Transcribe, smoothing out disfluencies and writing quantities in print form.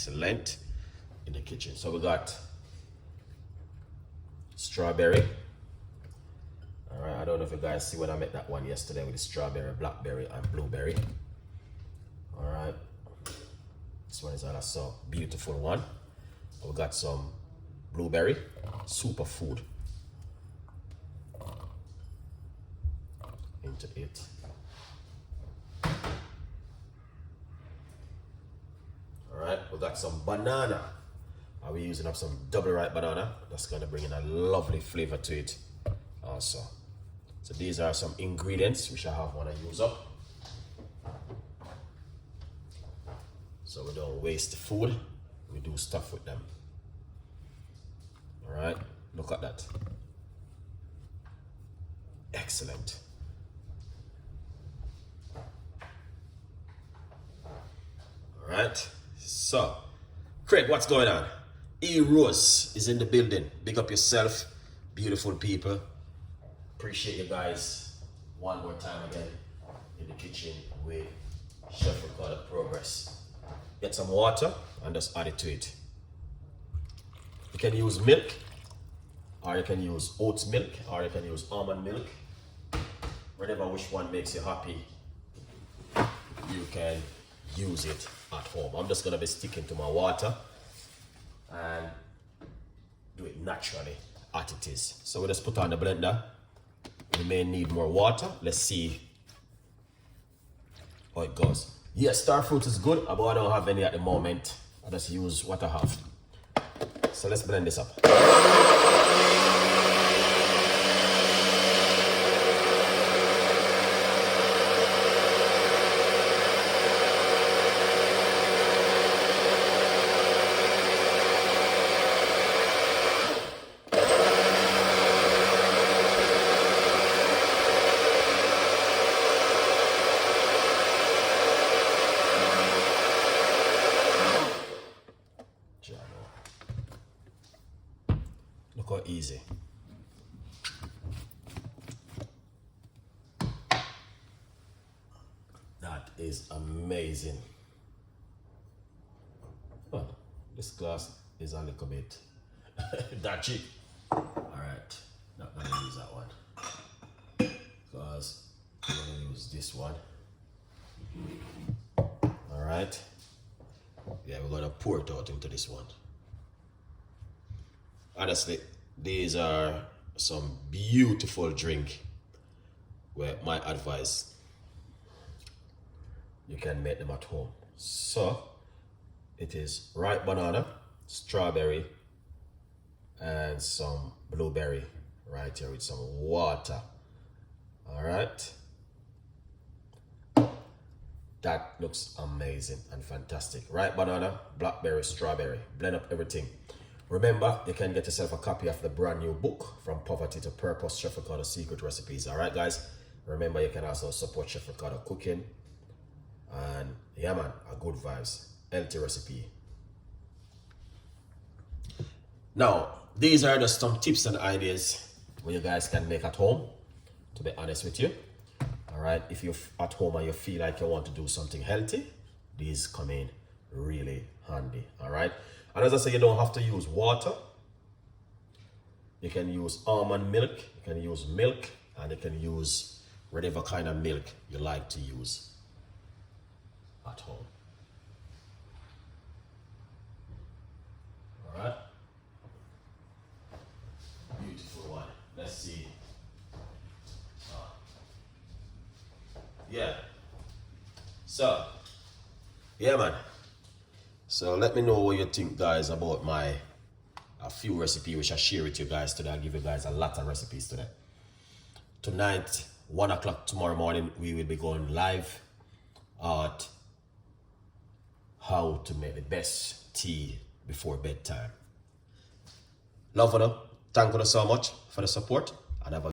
Excellent in the kitchen. So we got strawberry. All right, I don't know if you guys see when I made that one yesterday with the strawberry, blackberry, and blueberry. All right, this one is also a beautiful one. We got some blueberry, superfood into it. Alright, we got some banana. Are we using up some double ripe banana? That's gonna bring in a lovely flavor to it also. So these are some ingredients which I have want to use up. So we don't waste the food, we do stuff with them. Alright, look at that. Excellent. Alright, so Craig, what's going on? E Rose is in the building. Big up yourself, beautiful people. Appreciate you guys one more time again in the kitchen with Chef Ricardo Progress. Get some water and just add it to it. You can use milk, or you can use oats milk, or you can use almond milk. Whatever which one makes you happy, you can use it at home. I'm just gonna be sticking to my water and do it naturally as it is. So we just put on the blender. We may need more water. Let's see how it goes. Yes, star fruit is good, but I don't have any at the moment. I just use what I have. So let's blend this up. Look how easy. That is amazing. Well, this glass is a little bit dodgy. Alright, not gonna use that one. Because I'm gonna use this one. Alright. Yeah, we're gonna pour it out into this one. Honestly, these are some beautiful drink where my advice, you can make them at home. So it is ripe banana, strawberry, and some blueberry right here with some water. All right, that looks amazing and fantastic. Ripe banana, blackberry, strawberry, blend up everything. Remember, you can get yourself a copy of the brand new book, From Poverty to Purpose, Chef Ricardo Secret Recipes. All right, guys? Remember, you can also support Chef Ricardo cooking. And yeah, man, a good vibes, healthy recipe. Now, these are just some tips and ideas what you guys can make at home, to be honest with you. All right, if you're at home and you feel like you want to do something healthy, these come in really handy. All right. And as I say, you don't have to use water. You can use almond milk, you can use milk, and you can use whatever kind of milk you like to use at home. All right. Beautiful one. Let's see. Yeah. So, yeah, man. So let me know what you think, guys, about a few recipes which I share with you guys today. I'll give you guys a lot of recipes today. Tonight, 1 o'clock tomorrow morning, we will be going live at how to make the best tea before bedtime. Love you. Thank you so much for the support, and have a